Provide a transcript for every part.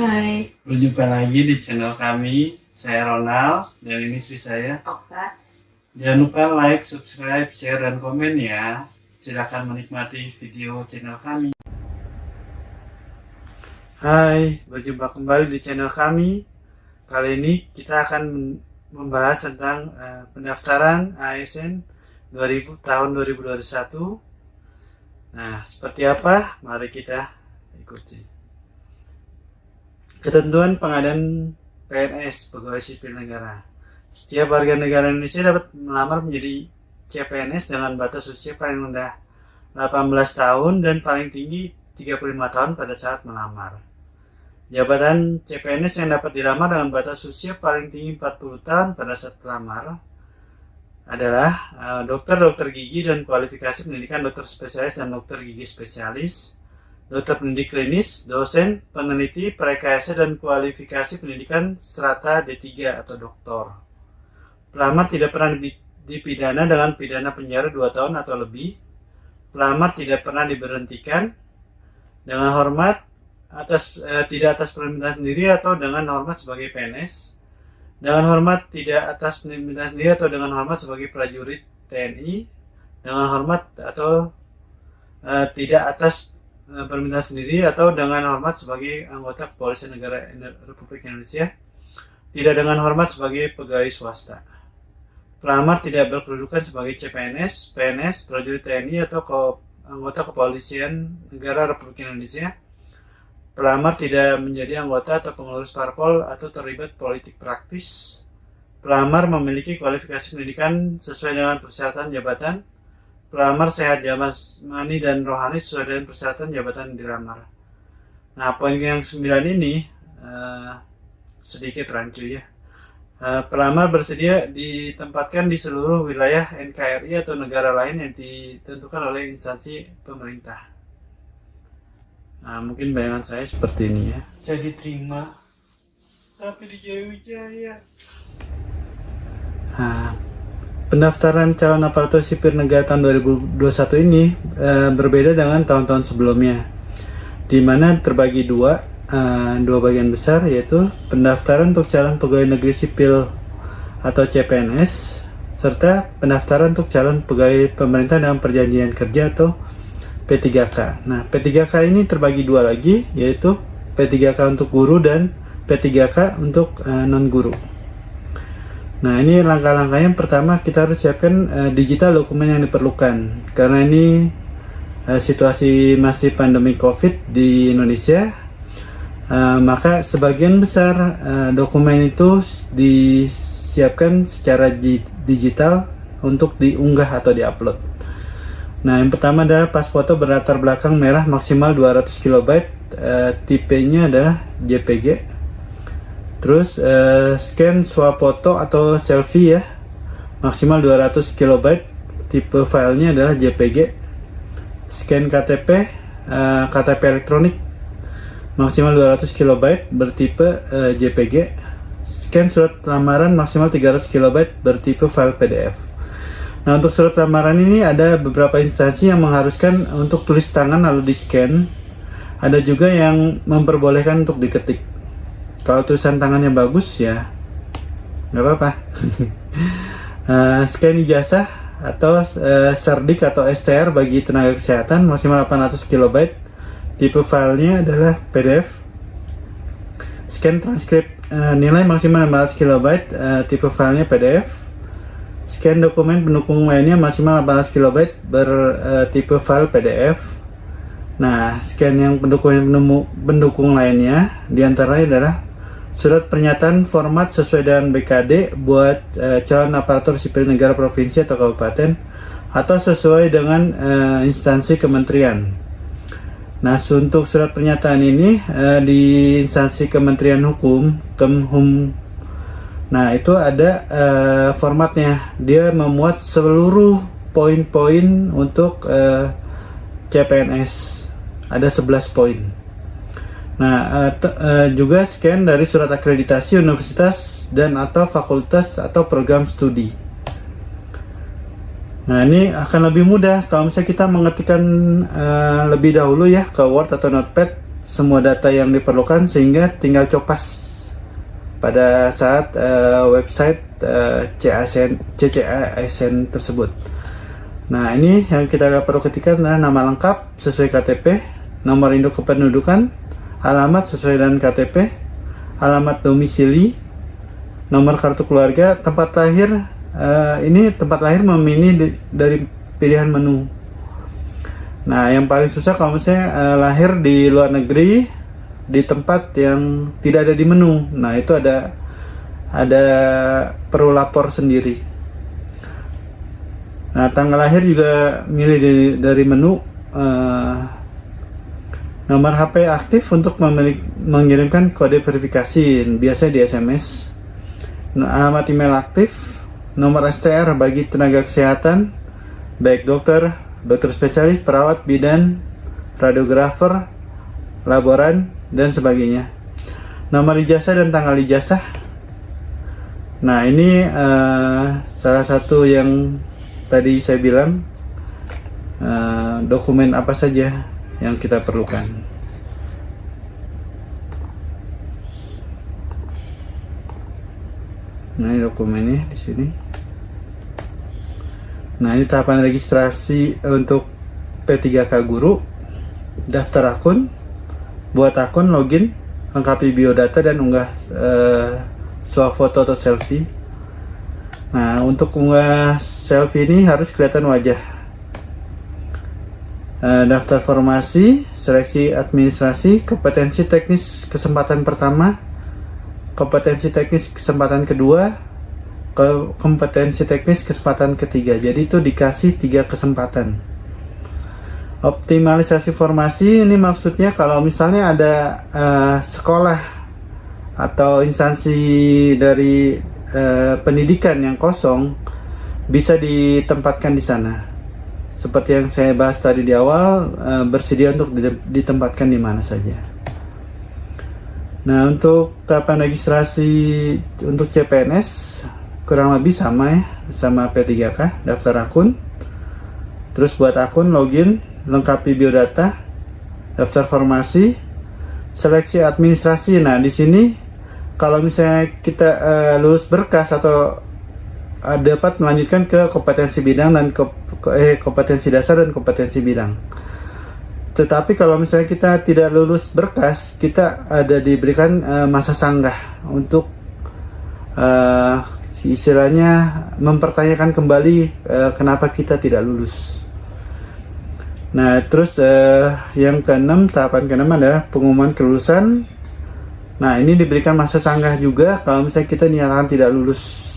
Hai, Berjumpa lagi di channel kami. Saya Ronald dan ini istri saya. Oka. Jangan lupa like, subscribe, share, dan komen ya. Silakan menikmati video channel kami. Hai, berjumpa kembali di channel kami. Kali ini kita akan membahas tentang pendaftaran ASN 2000 tahun 2021. Nah, seperti apa? Mari kita ikuti. Ketentuan pengadaan PNS (Pegawai Sipil Negara). Setiap warga negara Indonesia dapat melamar menjadi CPNS dengan batas usia paling rendah 18 tahun dan paling tinggi 35 tahun pada saat melamar. Jabatan CPNS yang dapat dilamar dengan batas usia paling tinggi 40 tahun pada saat melamar adalah dokter gigi dan kualifikasi pendidikan dokter spesialis dan dokter gigi spesialis, dokter pendidik klinis, dosen, peneliti, prarekayasa, dan kualifikasi pendidikan strata D3 atau doktor. Pelamar tidak pernah dipidana dengan pidana penjara 2 tahun atau lebih. Pelamar tidak pernah diberhentikan dengan hormat tidak atas permintaan sendiri atau dengan hormat sebagai PNS, dengan hormat tidak atas permintaan sendiri atau dengan hormat sebagai prajurit TNI, dengan hormat atau tidak atas permintaan sendiri atau dengan hormat sebagai anggota Kepolisian Negara Republik Indonesia, tidak dengan hormat sebagai pegawai swasta. Pelamar tidak berkedudukan sebagai CPNS, PNS, prajurit TNI atau anggota Kepolisian Negara Republik Indonesia. Pelamar tidak menjadi anggota atau pengurus parpol atau terlibat politik praktis. Pelamar memiliki kualifikasi pendidikan sesuai dengan persyaratan jabatan. Pelamar sehat jasmani dan rohani sesuai dengan persyaratan jabatan dilamar. Nah, poin yang 9 ini sedikit rancu ya. Pelamar bersedia ditempatkan di seluruh wilayah NKRI atau negara lain yang ditentukan oleh instansi pemerintah. Nah, mungkin bayangan saya seperti ini ya. Saya diterima, tapi di Jayawijaya. Pendaftaran calon aparatur sipil negara tahun 2021 ini berbeda dengan tahun-tahun sebelumnya, di mana terbagi dua bagian besar, yaitu pendaftaran untuk calon pegawai negeri sipil atau CPNS, serta pendaftaran untuk calon pegawai pemerintah dengan perjanjian kerja atau P3K. Nah, P3K ini terbagi dua lagi, yaitu P3K untuk guru dan P3K untuk non-guru. Nah, ini langkah-langkahnya. Pertama, kita harus siapkan digital dokumen yang diperlukan. Karena ini situasi masih pandemi COVID di Indonesia, maka sebagian besar dokumen itu disiapkan secara digital untuk diunggah atau diupload. Nah, yang pertama adalah pas foto berlatar belakang merah maksimal 200 KB, tipenya adalah JPG. Terus scan swafoto atau selfie ya, maksimal 200 KB, tipe filenya adalah JPG. Scan KTP, KTP elektronik, maksimal 200 KB, bertipe JPG. Scan surat lamaran maksimal 300 KB, bertipe file PDF. Nah, untuk surat lamaran ini ada beberapa instansi yang mengharuskan untuk tulis tangan lalu di scan. Ada juga yang memperbolehkan untuk diketik. Kalau tulisan tangannya bagus ya nggak apa-apa. Scan ijazah atau Serdik atau STR bagi tenaga kesehatan maksimal 800 KB, tipe filenya adalah PDF. Scan transkrip nilai maksimal 500 KB, tipe filenya PDF. Scan dokumen pendukung lainnya maksimal 800 KB, bertipe file PDF. Nah, scan yang pendukung lainnya diantaranya adalah surat pernyataan format sesuai dengan BKD buat calon aparatur sipil negara provinsi atau kabupaten atau sesuai dengan instansi kementerian. Nah, untuk surat pernyataan ini di instansi Kementerian Hukum, Kemhum. Nah, itu ada formatnya. Dia memuat seluruh poin-poin untuk CPNS. Ada 11 poin. Nah, juga scan dari surat akreditasi universitas dan atau fakultas atau program studi. Nah, ini akan lebih mudah kalau misalnya kita mengetikkan lebih dahulu ya ke Word atau Notepad semua data yang diperlukan sehingga tinggal copas pada saat website CCASN tersebut. Nah, ini yang kita perlu ketikkan adalah nama lengkap sesuai KTP, nomor induk kependudukan, alamat sesuai dengan KTP, alamat domisili, nomor kartu keluarga, tempat lahir. Ini tempat lahir memilih dari pilihan menu. Nah, yang paling susah kalau misalnya lahir di luar negeri di tempat yang tidak ada di menu. Nah, itu ada perlu lapor sendiri. Nah, tanggal lahir juga milih dari menu. Nomor HP aktif untuk mengirimkan kode verifikasi, biasanya di SMS. Alamat email aktif, nomor STR bagi tenaga kesehatan, baik dokter spesialis, perawat, bidan, radiografer, laboran, dan sebagainya. Nomor ijazah dan tanggal ijazah. Nah, ini salah satu yang tadi saya bilang, dokumen apa saja yang kita perlukan. Nah, ini dokumennya di sini. Nah, ini tahapan registrasi untuk P3K Guru. Daftar akun, buat akun, login, lengkapi biodata dan unggah swafoto atau selfie. Nah, untuk unggah selfie ini harus kelihatan wajah. Daftar formasi, seleksi administrasi, kompetensi teknis kesempatan pertama, kompetensi teknis kesempatan kedua, kompetensi teknis kesempatan ketiga. Jadi itu dikasih 3 kesempatan. Optimalisasi formasi ini maksudnya kalau misalnya ada sekolah atau instansi dari pendidikan yang kosong, bisa ditempatkan di sana. Seperti yang saya bahas tadi di awal, bersedia untuk ditempatkan di mana saja. Nah, untuk tahapan registrasi untuk CPNS kurang lebih sama ya, sama P3K. Daftar akun, terus buat akun, login, lengkapi biodata, daftar formasi, seleksi administrasi. Nah, di sini kalau misalnya kita lulus berkas atau dapat melanjutkan ke kompetensi bidang dan kompetensi dasar dan kompetensi bidang. Tetapi kalau misalnya kita tidak lulus berkas, kita ada diberikan masa sanggah untuk istilahnya mempertanyakan kembali kenapa kita tidak lulus. Nah, terus yang keenam, tahapan keenam adalah pengumuman kelulusan. Nah, ini diberikan masa sanggah juga kalau misalnya kita dinyatakan tidak lulus.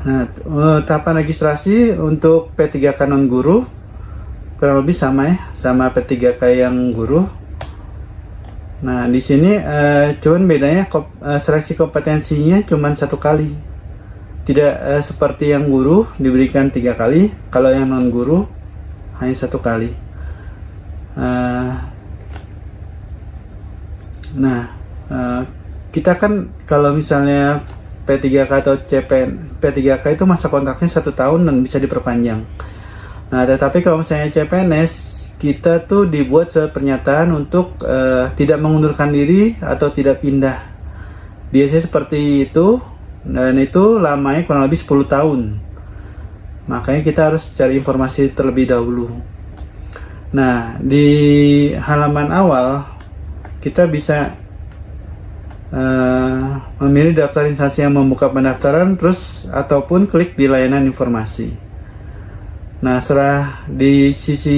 Nah, tahapan registrasi untuk P3K non guru kurang lebih sama ya, sama P3K yang guru. Nah, di sini cuman bedanya seleksi kompetensinya cuman 1 kali. Tidak seperti yang guru diberikan 3 kali, kalau yang non guru hanya 1 kali. Kita kan kalau misalnya P3K atau P3K itu masa kontraknya 1 tahun dan bisa diperpanjang. Nah, tetapi kalau misalnya CPNS, kita tuh dibuat pernyataan untuk tidak mengundurkan diri atau tidak pindah. Biasanya seperti itu, dan itu lamanya kurang lebih 10 tahun. Makanya kita harus cari informasi terlebih dahulu. Nah, di halaman awal kita bisa memilih daftar instansi yang membuka pendaftaran, terus ataupun klik di layanan informasi. Nah, setelah di sisi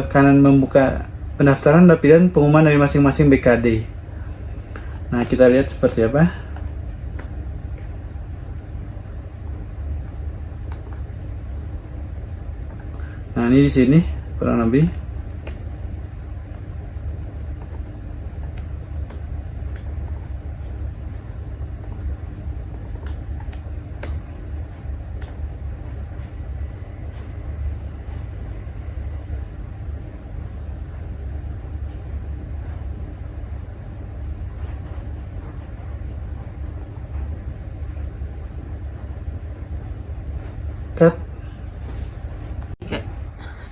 kanan membuka pendaftaran ada pilihan pengumuman dari masing-masing BKD. Nah, kita lihat seperti apa. Nah, ini di sini kurang lebih. Cut.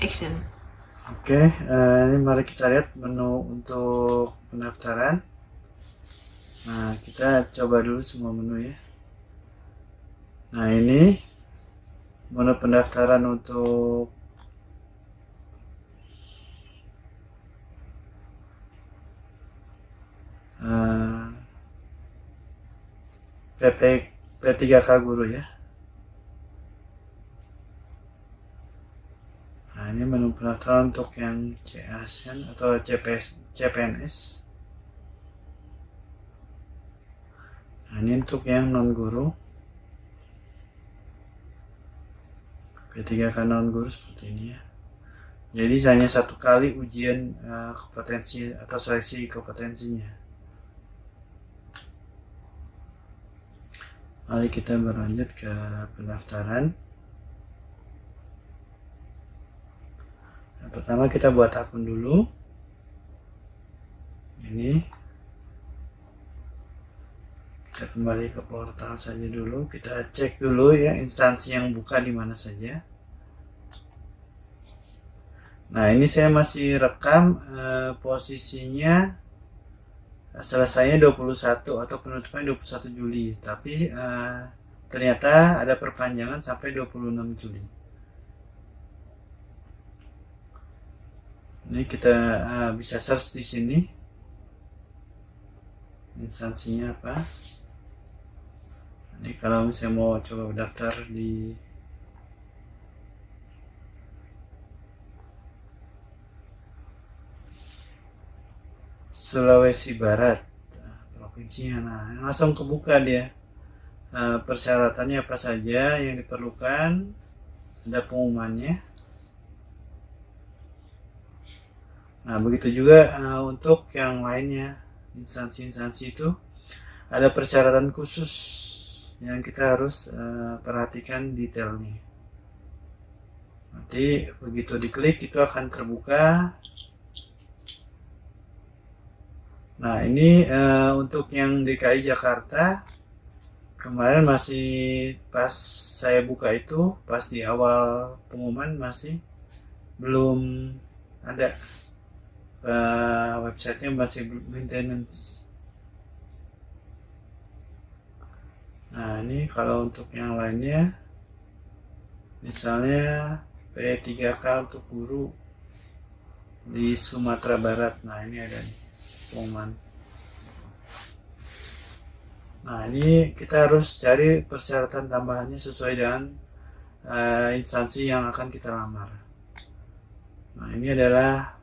Action. Oke, ini mari kita lihat menu untuk pendaftaran. Nah, kita coba dulu semua menu ya. Nah, ini menu pendaftaran untuk P3K Guru ya. Nah, ini menu pendaftaran untuk yang CASN atau CPNS. Nah, ini untuk yang non guru. P3K non guru seperti ini ya. Jadi hanya satu kali ujian kompetensi atau seleksi kompetensinya. Mari kita berlanjut ke pendaftaran. Nah, pertama kita buat akun dulu. Ini kita kembali ke portal saja dulu. Kita cek dulu ya instansi yang buka di mana saja. Nah, ini saya masih rekam posisinya selesainya 21 atau penutupannya 21 Juli. Tapi ternyata ada perpanjangan sampai 26 Juli. Ini kita bisa search di sini. Instansinya apa? Ini kalau misalnya mau coba daftar di Sulawesi Barat, provinsinya. Nah, langsung kebuka dia. Persyaratannya apa saja yang diperlukan, ada pengumumannya. Nah, begitu juga untuk yang lainnya, instansi-instansi itu ada persyaratan khusus yang kita harus perhatikan detailnya. Nanti begitu diklik itu akan terbuka. Nah, ini untuk yang DKI Jakarta kemarin masih pas saya buka itu, pas di awal pengumuman masih belum ada, websitenya masih maintenance. Nah, ini kalau untuk yang lainnya misalnya P3K untuk guru di Sumatera Barat. Nah, ini ada nih pengumuman. Nah, ini kita harus cari persyaratan tambahannya sesuai dengan instansi yang akan kita lamar. Nah, ini adalah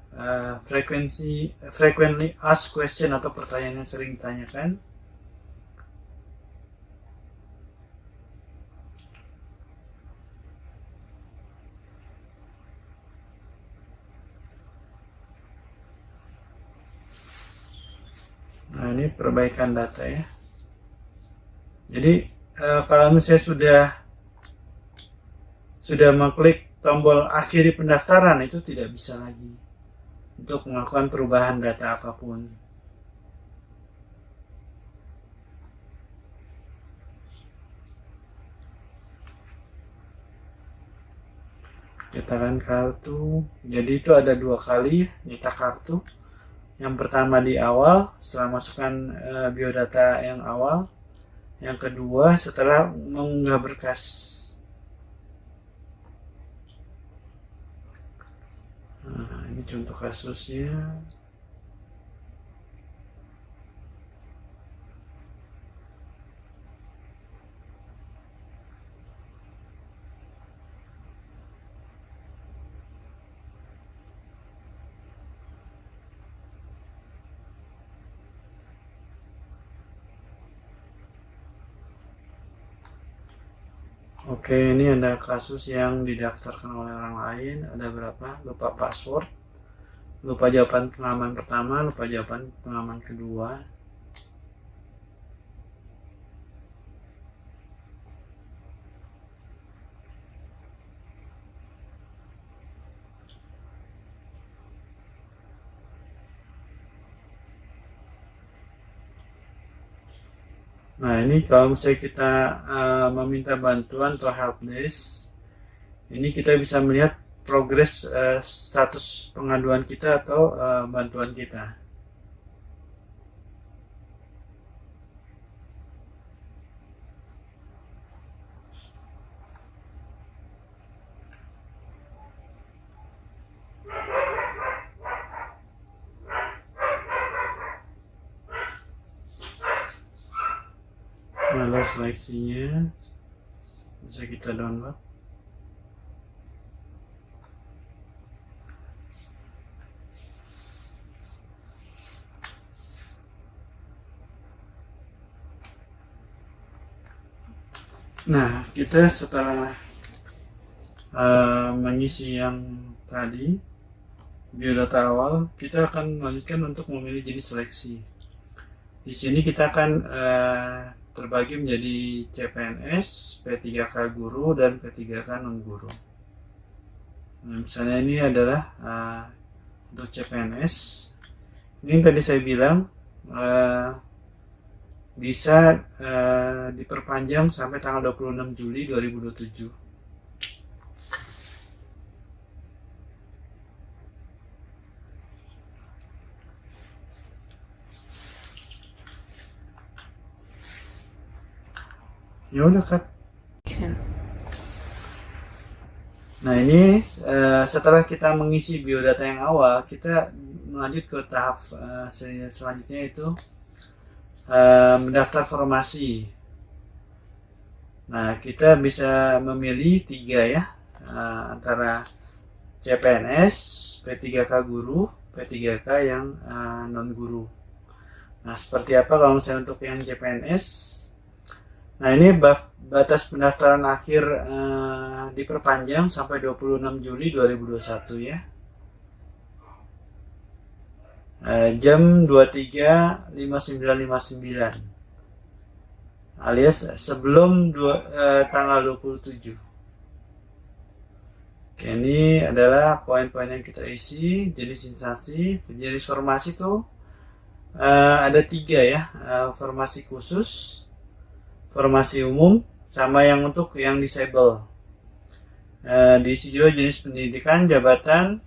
frequently asked question atau pertanyaan yang sering ditanyakan. Nah, ini perbaikan data ya. Jadi kalau misalnya sudah mengklik tombol akhiri pendaftaran itu tidak bisa lagi untuk melakukan perubahan data apapun. Cetakan kartu. Jadi itu ada 2 kali nyetak kartu. Yang pertama di awal setelah masukkan biodata yang awal. Yang kedua setelah mengunggah berkas. Nah, ini contoh kasusnya. Oke, ini ada kasus yang didaftarkan oleh orang lain. Ada berapa? Lupa password, lupa jawaban pengaman pertama, lupa jawaban pengaman kedua. Nah, ini kalau misalnya kita meminta bantuan atau help desk, ini kita bisa melihat progres status pengaduan kita atau bantuan kita. Lalu seleksinya bisa kita download. Nah, kita setelah mengisi yang tadi biodata awal, kita akan melanjutkan untuk memilih jenis seleksi. Di sini kita akan terbagi menjadi CPNS, P3K guru, dan P3K non guru. Nah, misalnya ini adalah untuk CPNS. Ini yang tadi saya bilang bisa diperpanjang sampai tanggal 26 Juli 2027. Ya udah Kak. Nah ini setelah kita mengisi biodata yang awal, kita melanjut ke tahap selanjutnya, yaitu mendaftar formasi. Nah kita bisa memilih 3 ya, antara CPNS, P3K guru, P3K yang non guru. Nah seperti apa kalau misalnya untuk yang CPNS? Nah ini batas pendaftaran akhir diperpanjang sampai 26 Juli 2021 ya. Jam 23.5959 alias sebelum tanggal 27. Oke, ini adalah poin-poin yang kita isi. Jenis instansi, jenis formasi tuh ada 3 ya, formasi khusus, formasi umum, sama yang untuk yang disable. Diisi juga jenis pendidikan, jabatan,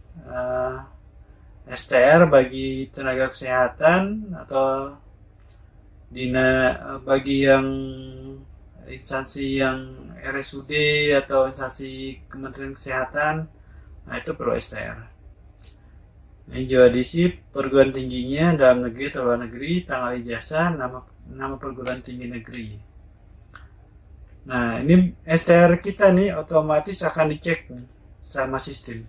STR bagi tenaga kesehatan atau bagi yang instansi yang RSUD atau instansi Kementerian Kesehatan, nah itu perlu STR. Ini juga diisi perguruan tingginya, dalam negeri atau luar negeri, tanggal ijazah, nama perguruan tinggi negeri. Nah ini STR kita nih otomatis akan dicek nih sama sistem.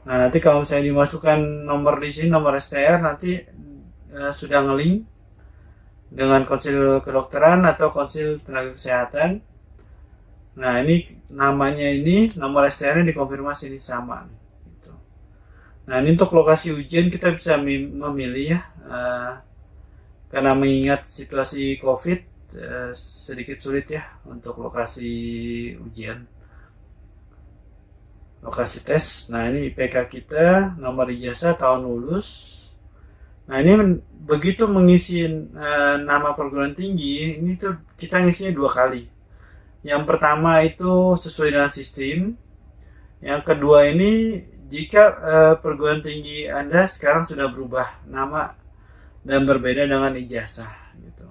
Nah nanti kalau misalnya dimasukkan nomor di sini, nomor STR, nanti sudah ngelink dengan konsil kedokteran atau konsil tenaga kesehatan. Nah ini namanya, ini nomor STR-nya dikonfirmasi ini sama nih, gitu. Nah ini untuk lokasi ujian kita bisa memilih ya, karena mengingat situasi COVID sedikit sulit ya untuk lokasi ujian, lokasi tes. Nah ini IPK kita, nomor ijazah, tahun lulus. Nah ini begitu mengisi nama perguruan tinggi, ini tuh kita ngisinya 2 kali. Yang pertama itu sesuai dengan sistem. Yang kedua ini jika perguruan tinggi Anda sekarang sudah berubah nama dan berbeda dengan ijazah gitu.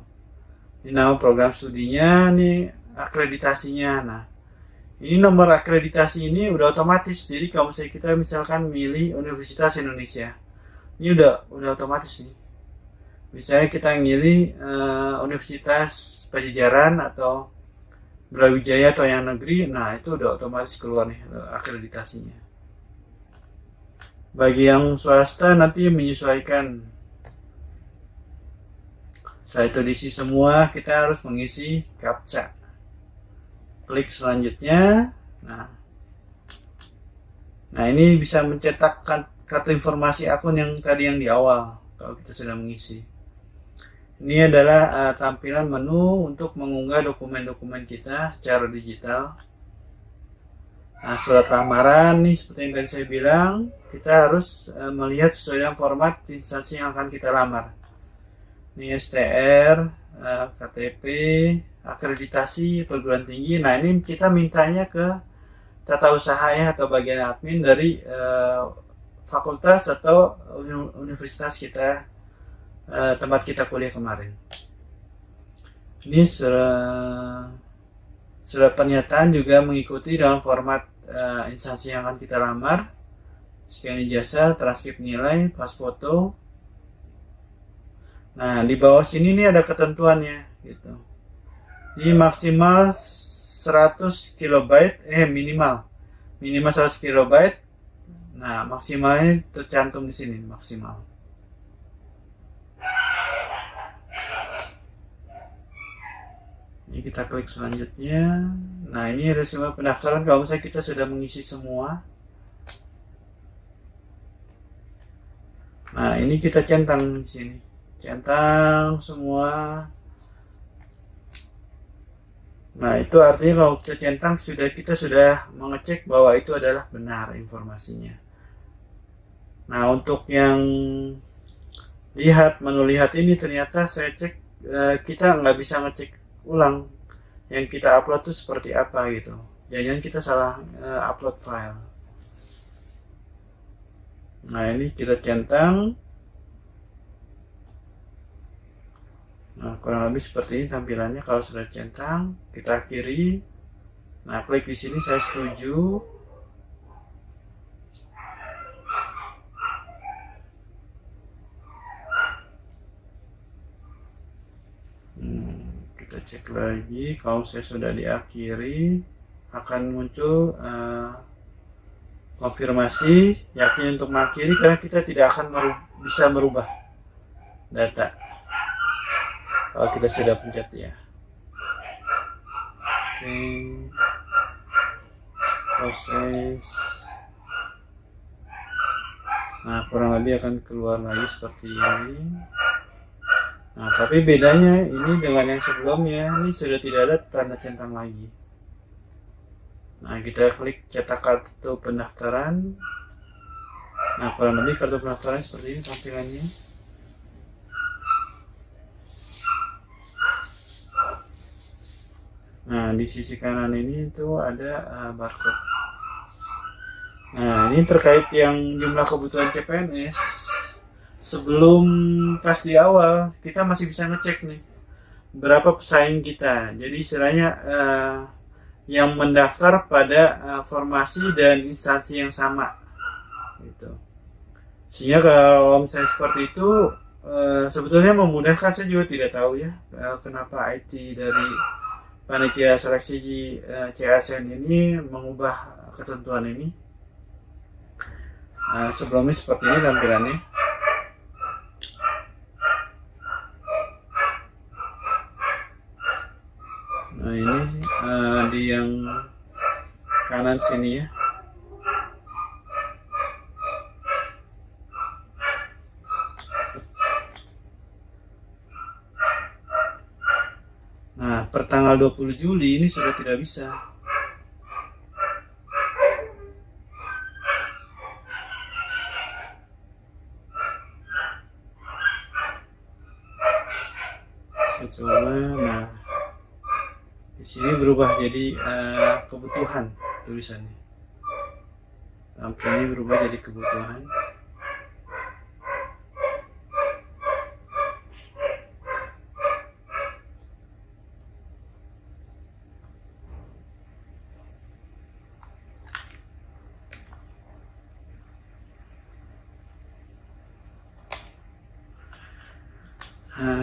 Ini nama program studinya, nih akreditasinya. Nah ini nomor akreditasi ini udah otomatis. Jadi kalau misalnya kita misalkan milih Universitas Indonesia, ini udah otomatis nih. Misalnya kita milih Universitas Pajajaran atau Brawijaya atau yang negeri, nah itu udah otomatis keluar nih akreditasinya. Bagi yang swasta nanti menyesuaikan. Setelah itu diisi semua, kita harus mengisi CAPTCHA. Klik selanjutnya. Nah ini bisa mencetak kartu informasi akun yang tadi yang di awal kalau kita sudah mengisi. Ini adalah tampilan menu untuk mengunggah dokumen-dokumen kita secara digital. Nah surat lamaran nih seperti yang tadi saya bilang, kita harus melihat sesuai dengan format instansi yang akan kita lamar. Ini STR, KTP, akreditasi perguruan tinggi. Nah ini kita mintanya ke tata usaha ya, atau bagian admin dari fakultas atau universitas kita, tempat kita kuliah kemarin. Ini surat pernyataan juga mengikuti dalam format instansi yang akan kita lamar, scan ijazah, transkrip nilai, pas foto. Nah, di bawah sini nih ada ketentuannya gitu. Ini maksimal 100 kilobyte, minimal 100 kilobyte. Nah, maksimalnya tercantum di sini, maksimal. Ini kita klik selanjutnya. Nah, ini resume pendaftaran kalau misalnya kita sudah mengisi semua. Nah, ini kita centang di sini. Centang semua. Nah, itu artinya kalau kita centang kita sudah mengecek bahwa itu adalah benar informasinya. Nah, untuk yang menu lihat ini ternyata saya cek kita nggak bisa ngecek ulang yang kita upload tuh seperti apa gitu. Jangan kita salah upload file. Nah, ini kita centang. Nah, kurang lebih seperti ini tampilannya kalau sudah centang. Kita akhiri. Nah, klik di sini saya setuju. Kita cek lagi, kalau saya sudah diakhiri akan muncul konfirmasi yakin untuk mengakhiri, karena kita tidak akan bisa merubah data kalau kita sudah pencet ya. Oke, proses. Nah, kurang lebih akan keluar lagi seperti ini. Nah, tapi bedanya ini dengan yang sebelumnya, ini sudah tidak ada tanda centang lagi. Nah, kita klik cetak kartu pendaftaran. Nah, kurang lebih kartu pendaftaran seperti ini tampilannya. Nah, di sisi kanan ini itu ada barcode. Nah, ini terkait yang jumlah kebutuhan CPNS. Sebelum pas di awal kita masih bisa ngecek nih berapa pesaing kita. Jadi istilahnya yang mendaftar pada formasi dan instansi yang sama gitu. Sehingga kalau misalnya seperti itu sebetulnya memudahkan. Saya juga tidak tahu ya kenapa IT dari panitia seleksi CASN ini mengubah ketentuan ini. Sebelumnya seperti ini tampilannya. Nah, ini di yang kanan sini ya. Nah, per tanggal 20 Juli ini sudah tidak bisa. Saya coba, nah di sini berubah jadi kebutuhan tulisannya. Tampilannya berubah jadi kebutuhan.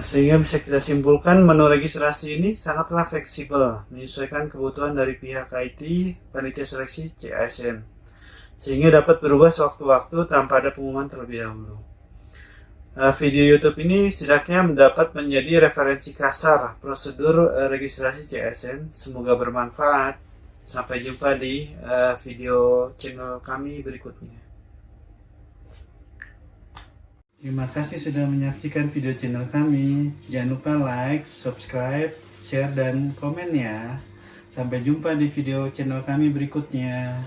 Sehingga bisa kita simpulkan menu registrasi ini sangatlah fleksibel, menyesuaikan kebutuhan dari pihak IT, panitia seleksi CASN, sehingga dapat berubah sewaktu-waktu tanpa ada pengumuman terlebih dahulu. Video YouTube ini setidaknya dapat menjadi referensi kasar prosedur registrasi CASN. Semoga bermanfaat. Sampai jumpa di video channel kami berikutnya. Terima kasih sudah menyaksikan video channel kami. Jangan lupa like, subscribe, share, dan komen ya. Sampai jumpa di video channel kami berikutnya.